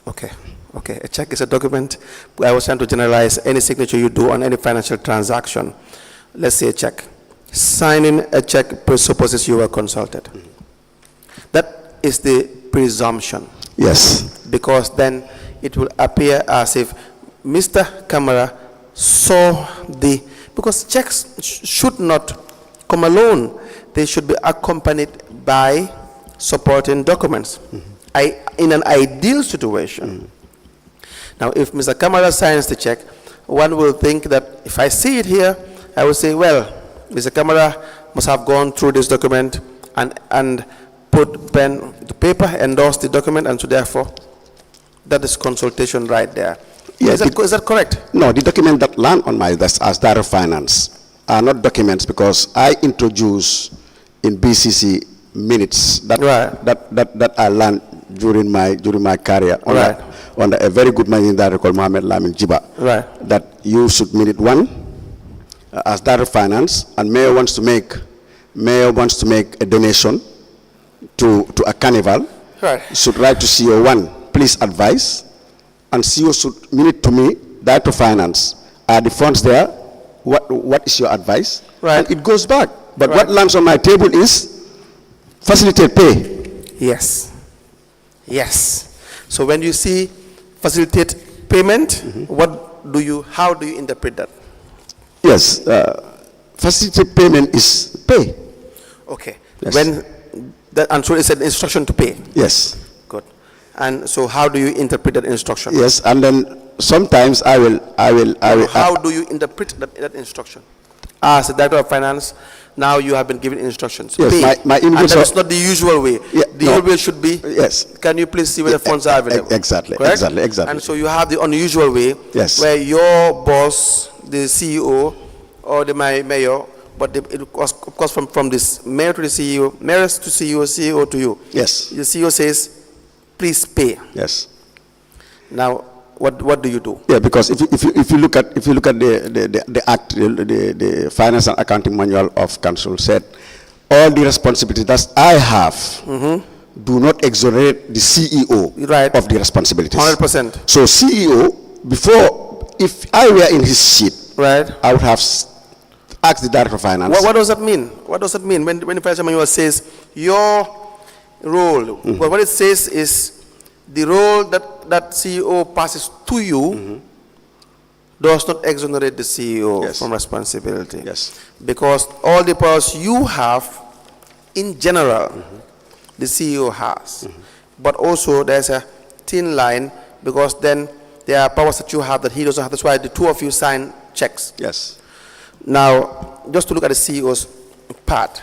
Okay. Okay. A check is a document. I was trying to generalize any signature you do on any financial transaction. Let's say a check. Signing a check presupposes you were consulted. That is the presumption. Yes. Because then it will appear as if Mr. Camara saw because checks should not come alone. They should be accompanied by supporting documents. In an ideal situation. Now, if Mr. Camara signs the check, one will think that if I see it here, I will say, well, Mr. Camara must have gone through this document and put pen to paper, endorse the document, and so therefore, that is consultation right there. Yeah, is that correct? No, the document that land on my desk as Director of Finance are not documents because I introduced in BCC minutes that I learned during my career under a very good managing director called Mohamed Lamin Jiba. Right. That you should minute one as Director of Finance, and mayor wants to make a donation to a carnival. Right. Should write to CEO 1, please advise, and CEO should minute to me, Director of Finance, are the funds there? What is your advice? Right. And it goes back. But what lands on my table is facilitate pay. Yes. Yes. So when you see facilitate payment, how do you interpret that? Yes. Facilitate payment is pay. Okay. Yes. And so it's an instruction to pay. Yes. Good. And so how do you interpret that instruction? Yes, and then sometimes I will. How do you interpret that instruction? As the Director of Finance, now you have been given instructions. Yes, Pay. my And immediate that's not the usual way. Yeah, The no. usual way should be, Yes. can you please see where the funds are available? Exactly, Correct? exactly. And so you have the unusual way, Yes. where your boss, the CEO, or the mayor, but it was, of course, from this mayor to the CEO, mayor to CEO, CEO to you. Yes. The CEO says, please pay. Yes. Now, what do you do? Yeah, because if you look at the act, the finance and accounting manual of council said all the responsibilities that I have do not exonerate the CEO Right. of the responsibilities. 100%. So CEO, before, if I were in his seat, Right. I would have asked the director of finance. What does that mean? What does that mean when the financial manual says your role? Well, what it says is the role that CEO passes to you does not exonerate the CEO Yes. from responsibility. Yes. Because all the powers you have, in general, the CEO has. But also there's a thin line, because then there are powers that you have that he doesn't have. That's why the two of you sign checks. Yes. Now, just to look at the CEO's part,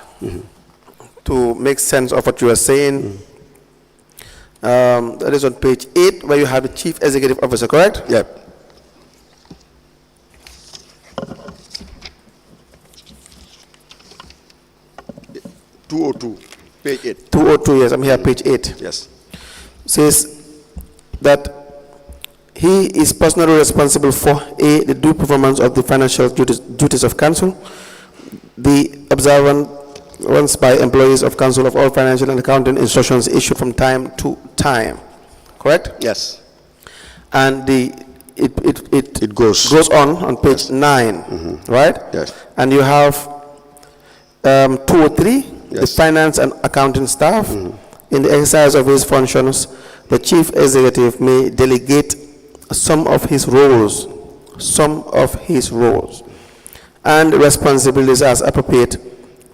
to make sense of what you are saying, that is on page 8, where you have the Chief Executive Officer, correct? Yep. 202, page 8. 202, yes, I'm here, page 8. Yes. Says that he is personally responsible for A, the due performance of the financial duties of council, the observance by employees of council of all financial and accounting instructions issued from time to time, correct? Yes. And it goes on page 9, right? Yes. And you have 203, the Yes. finance and accounting staff. In the exercise of his functions, the chief executive may delegate some of his roles and responsibilities as appropriate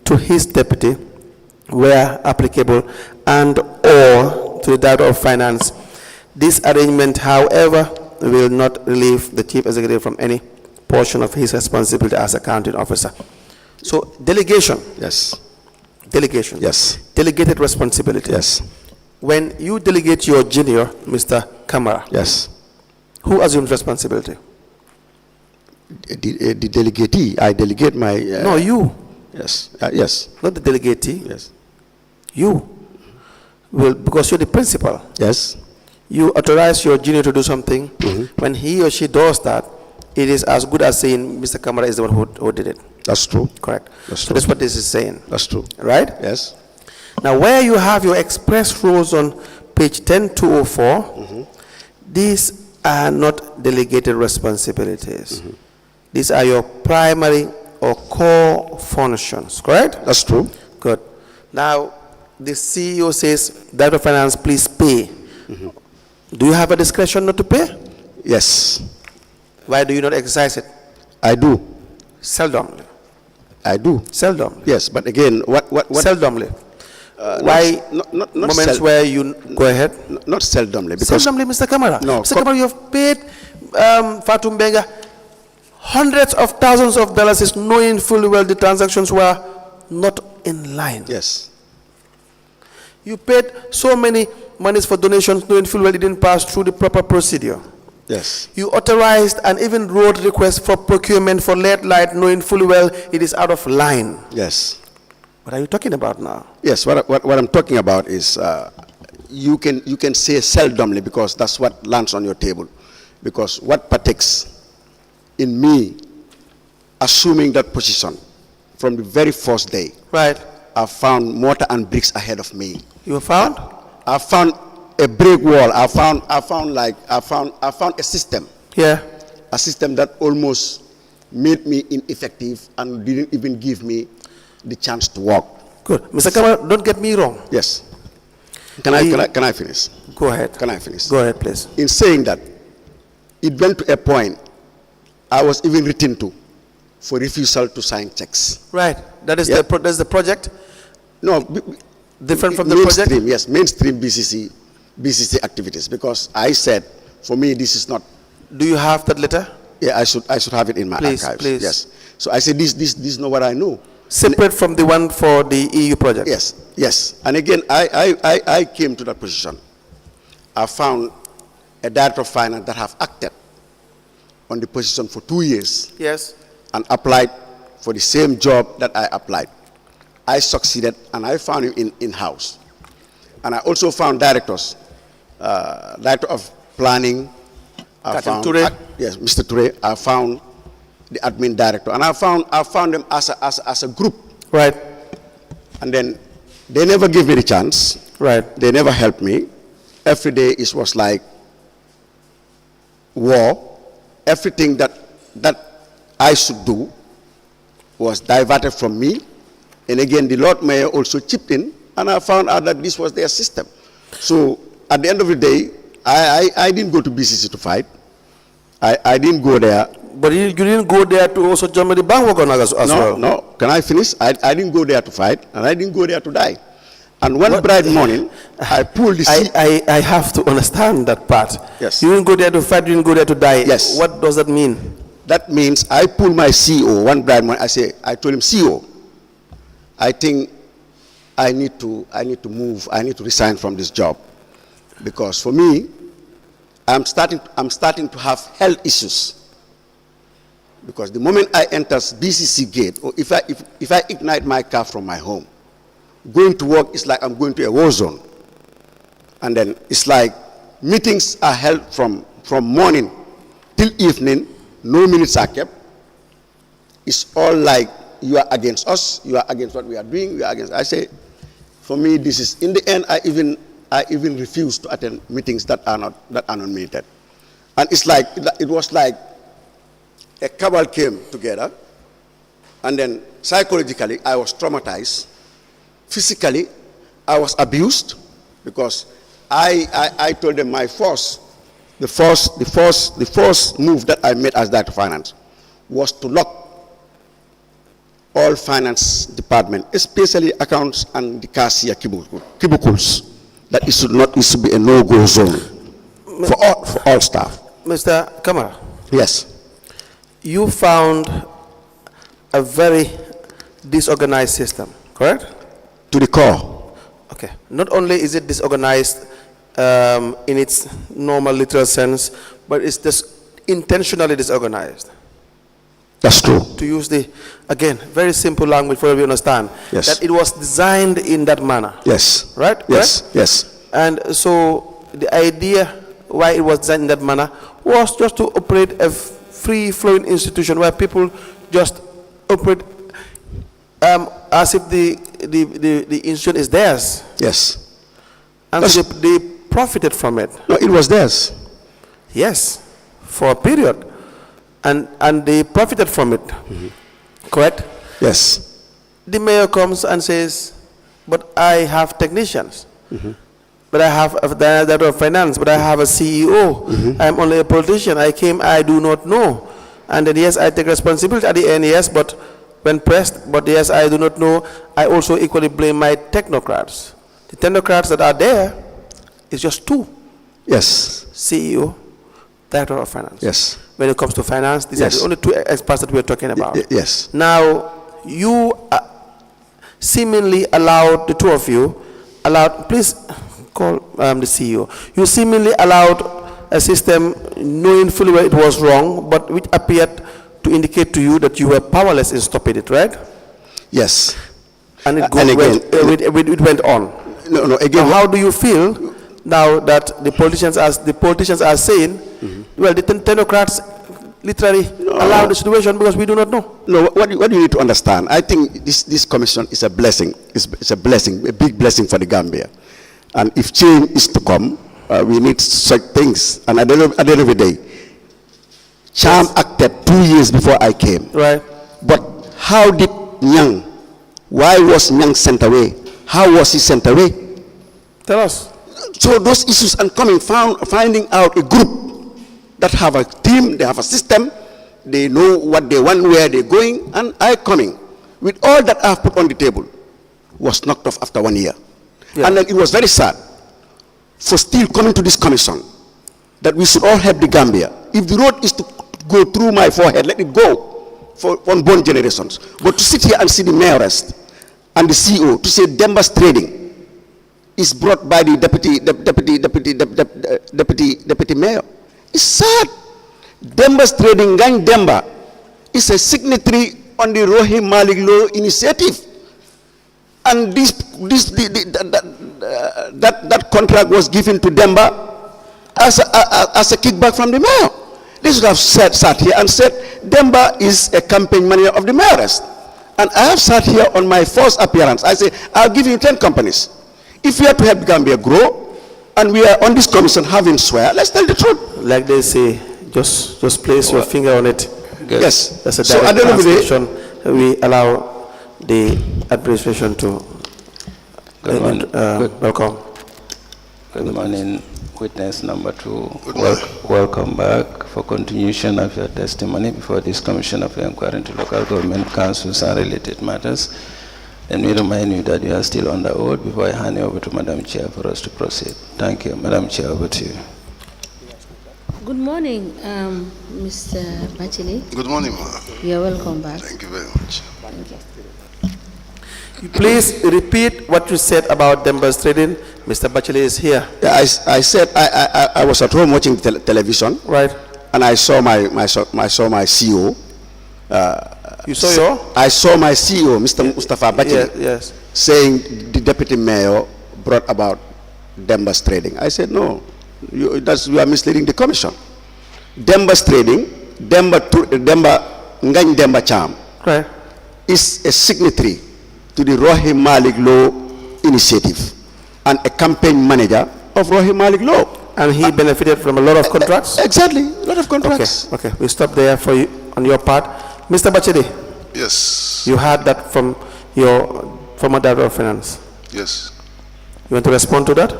to his deputy where applicable, and or to the Director of Finance. This arrangement, however, will not relieve the chief executive from any portion of his responsibility as accounting officer. So delegation. Yes. Delegation. Yes. Delegated responsibility. Yes. When you delegate your junior, Mr. Camara, Yes. who assumes responsibility? The delegatee, I delegate my... No, you. Yes. Yes. Not the delegatee. Yes. You. Well, because you're the principal. Yes. You authorize your junior to do something. When he or she does that, it is as good as saying Mr. Camara is the one who did it. That's true. Correct. That's So true. that's what this is saying. That's true. Right? Yes. Now, where you have your express rules on page 10204, these are not delegated responsibilities. These are your primary or core functions, correct? That's true. Good. Now, the CEO says, Director of Finance, please pay. Do you have a discretion not to pay? Yes. Why do you not exercise it? I do. Seldomly. I do. Seldomly. Yes, but again, what Seldomly. Why not moments where you go ahead? not seldomly, because Seldomly, Mr. Camara. No, Mr. Camara, you have paid Fatou Mbenga hundreds of thousands of dollars, knowing fully well the transactions were not in line. yes, You paid so many monies for donations, knowing fully well it didn't pass through the proper procedure. yes, You authorized and even wrote requests for procurement for lead light, knowing fully well it is out of line. yes, What are you talking about now? yes. What I'm talking about is you can say seldomly, because that's what lands on your table, because what partakes in me assuming that position from the very first day, Right. I found mortar and bricks ahead of me. You found? I found a brick wall. I found a system. Yeah. A system that almost made me ineffective and didn't even give me the chance to walk. Good. Mr. Camara, don't get me wrong. Yes. Can I finish? Go ahead. Can I finish? Go ahead, please. In saying that, it went to a point I was even written to for refusal to sign checks. Right. That is Yeah. that's the project. No, Different from the mainstream, project? yes, mainstream BCC activities, because I said, for me, this is not. Do you have that letter? Yeah, I should have it in my Please, archives. please. Yes. So I said, this is not what I know. Separate from the one for the EU project? Yes, yes. And again, I came to that position. I found a director of finance that have acted on the position for 2 years. Yes. And applied for the same job that I applied. I succeeded, and I found him in-house. And I also found directors, director of planning. I found, yes, Mr. Toure. I found the admin director, and I found them as a group. Right. And then they never gave me the chance. Right. They never helped me. Every day it was like war. Everything that I should do was diverted from me. And again, the Lord Mayor also chipped in, and I found out that this was their system. So at the end of the day, I didn't go to BCC to fight. I didn't go there. But you didn't go there to also join the bank work on as well? No. Can I finish? I didn't go there to fight, and I didn't go there to die. And one bright morning, I pulled the seat. I have to understand that part. Yes. You didn't go there to fight, you didn't go there to die. Yes. What does that mean? That means I pulled my CEO one bright morning. I told him, CEO, I think I need to move. I need to resign from this job, because for me, I'm starting to have health issues. Because the moment I enter BCC gate, or if I ignite my car from my home, going to work is like I'm going to a war zone. And then it's like meetings are held from morning till evening, no minutes are kept. It's all like you are against us, you are against what we are doing, we are against. I say, for me, this is, in the end, I even refuse to attend meetings that are not mandated. And it's like, it was like a cabal came together, and then psychologically, I was traumatized. Physically, I was abused, because I told them my the first move that I made as Director of Finance was to lock all finance department, especially accounts and the cashier cubicles, that it should be a no-go zone for all staff. Mr. Camara. Yes. You found a very disorganized system, correct? To the core. Okay. Not only is it disorganized in its normal literal sense, but it's just intentionally disorganized. That's true. To use the, again, very simple language for everyone to understand. Yes. That it was designed in that manner. Yes. Right? Yes. Correct? Yes. And so the idea why it was designed in that manner was just to operate a free-flowing institution where people just operate as if the institution is theirs. Yes. And so they profited from it. No, it was theirs. Yes, for a period. And they profited from it. Mm-hmm. Correct? Yes. The mayor comes and says, but I have technicians. Mm-hmm. But I have a director of finance, but I have a CEO. Mm-hmm. I'm only a politician. I do not know. And then, yes, I take responsibility at the end, yes, but when pressed, but yes, I do not know. I also equally blame my technocrats. The technocrats that are there is just two. Yes. CEO, director of finance. Yes. When it comes to finance, these are the only two experts that we're talking about. Yes. Now, you seemingly allowed, the two of you, please call the CEO. You seemingly allowed a system knowing fully well it was wrong, but which appeared to indicate to you that you were powerless in stopping it, right? Yes. And it went on. No, again. Now, how do you feel now that the politicians are saying, well, the technocrats literally allow the situation because we do not know? No, what you need to understand, I think this commission is a blessing. It's a blessing, a big blessing for the Gambia. And if change is to come, we need such things. And at the end of the day, Cham acted 2 years before I came. Right. But how did Nyang, why was Nyang sent away? How was he sent away? Tell us. So those issues and finding out a group that have a team, they have a system, they know what they want, where they're going, and I coming with all that I've put on the table. was knocked off after 1 year. Yeah. And then it was very sad for still coming to this commission that we should all help the Gambia. If the road is to go through my forehead, let it go for unborn generations. But to sit here and see the mayoress and the CEO to say Demba's trading is brought by the deputy mayor, it's sad. Demba's trading, Gang Demba, is a signatory on the Rohim Malik Law Initiative. And that contract was given to Demba as a kickback from the mayor. They should have sat here and said, Demba is a campaign manager of the mayoress. And I have sat here on my first appearance. I say, I'll give you 10 companies. If we are to help Gambia grow, and we are on this commission having swear, let's tell the truth. Like they say, just place your finger on it. Yes. That's a So at the end of the day, translation. We allow the administration to welcome. Good morning, witness number 2. Welcome back for continuation of your testimony before this Commission of Inquiry into Local Government Councils and related matters. Let me remind you that you are still on the oath before I hand you over to Madam Chair for us to proceed. Thank you. Madam Chair, over to you. Good morning, Mr. Batchily. Good morning, ma'am. You are welcome back. Thank you very much. Thank you. Please repeat what you said about Demba's trading. Mr. Batchily is here. Yeah, I said I was at home watching television, Right. and I saw my CEO. You saw your? I saw my CEO, Mr. Mustapha Batchily, Yes. saying the deputy mayor brought about Demba's trading. I said, no, you are misleading the commission. Demba's trading, Ngany Demba Cham, Right. is a signatory to the Rohim Malik Law Initiative and a campaign manager of Rohim Malik Law. And he benefited from a lot of contracts? Exactly, a lot of contracts. Okay. We stop there for you on your part. Mr. Batchily, Yes. you heard that from your former Director of Finance. Yes. You want to respond to that?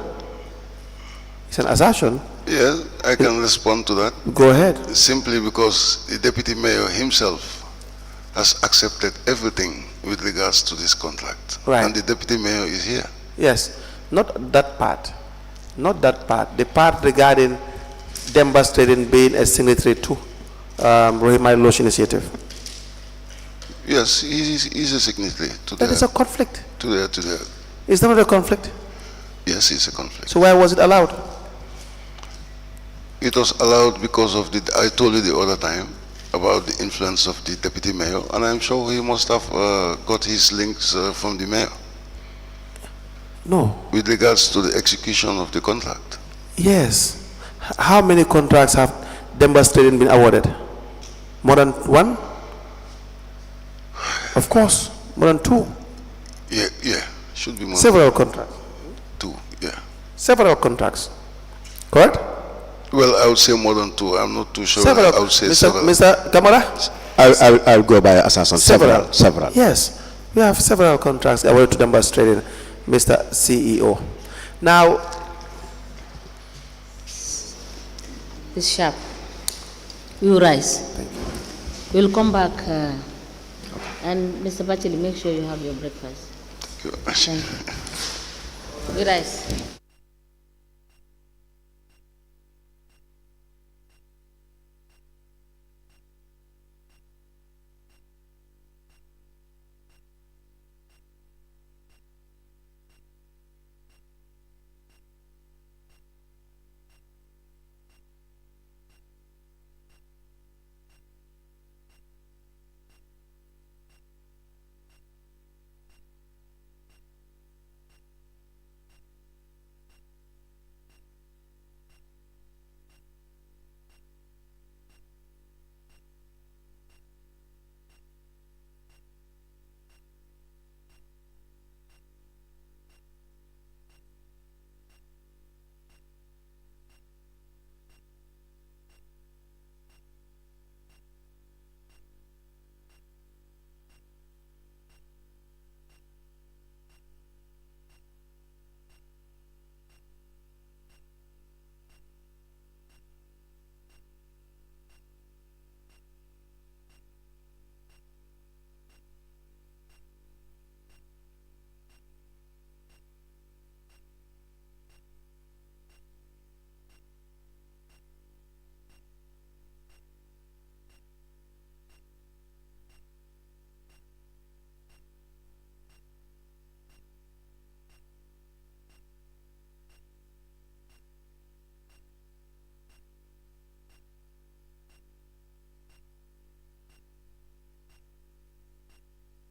It's an assertion. Yes, I can respond to that. Go ahead. Simply because the deputy mayor himself has accepted everything with regards to this contract. Right. And the deputy mayor is here. Yes, not that part. Not that part. The part regarding Demba's trading being a signatory to Rohim Malik Law Initiative. Yes, he's a signatory to That is a conflict. Is that not a conflict? Yes, it's a conflict. So why was it allowed? It was allowed because of I told you the other time about the influence of the deputy mayor, and I'm sure he must have got his links from the mayor. No. With regards to the execution of the contract. Yes. How many contracts have Demba's trading been awarded? More than one? Of course, more than two. Yeah, should be more Several contracts. than 2, yeah. Several contracts. Correct? Well, I would say more than 2. I'm not too sure. Several. I would say several. Mr. Camara? I'll go by assassin. Several. Yes, we have several contracts awarded to Demba's trading, Mr. CEO. Now, It's sharp. You rise. We'll come back. And Mr. Batchily, make sure you have your breakfast. Thank you. Thank you. You rise.